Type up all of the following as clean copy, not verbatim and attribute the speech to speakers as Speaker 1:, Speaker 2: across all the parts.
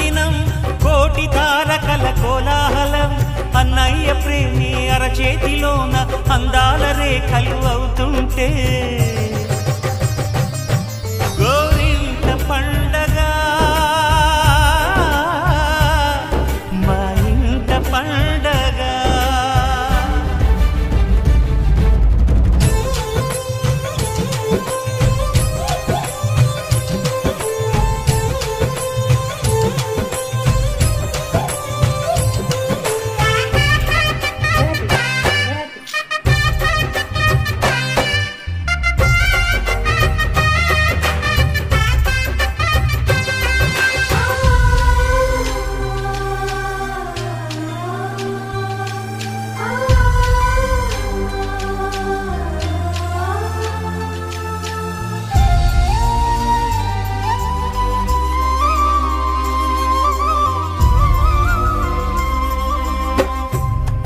Speaker 1: జన్మదినం కోటి తారకల కోలాహలం అన్నయ్య ప్రేమి అరచేతిలోన అందాల రేఖలు అవుతుంటే గోరింట పండగ మా ఇంట పండగ.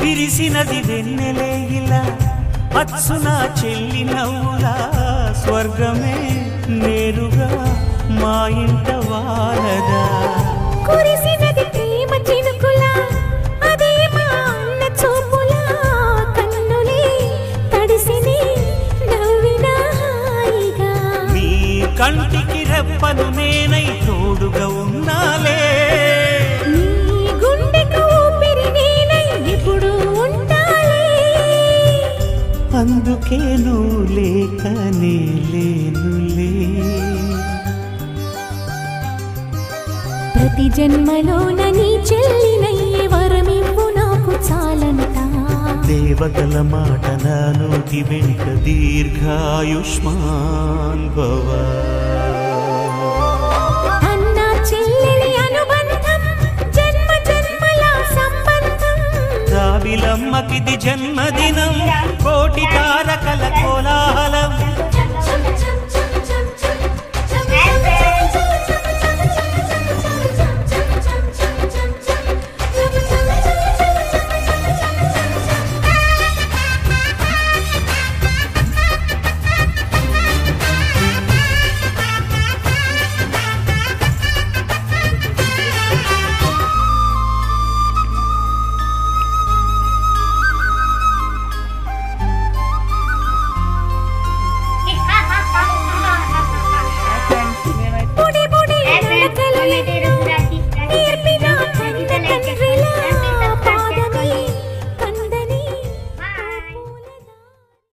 Speaker 1: విరిసినది వెన్నెలే ఇలా అచ్చున చెల్లి నవ్వులా స్వర్గమే నేరుగా మా ఇంట వాలదా.
Speaker 2: కురిసినది ప్రేమ చినుకులా అదే మా అన్న చూపులా కన్నులే తడిసిని నవ్వినా హాయిగా.
Speaker 1: నీ కంటికి రెప్పను నేనై తోడుగా ఉన్నాలే. అందుకే నువ్వు లేకనే లేనులే.
Speaker 2: ప్రతి జన్మలోన నీ చెల్లినయ్యే వరమివ్వు నాకు చాలంట.
Speaker 1: దేవతల మాట నా నోటి వెంట దీర్ఘాయుష్మాన్ భవ.
Speaker 2: అన్న చెల్లెలి అనుబంధం జన్మ జన్మల సంబంధం.
Speaker 1: రావిలమ్మకిది జన్మ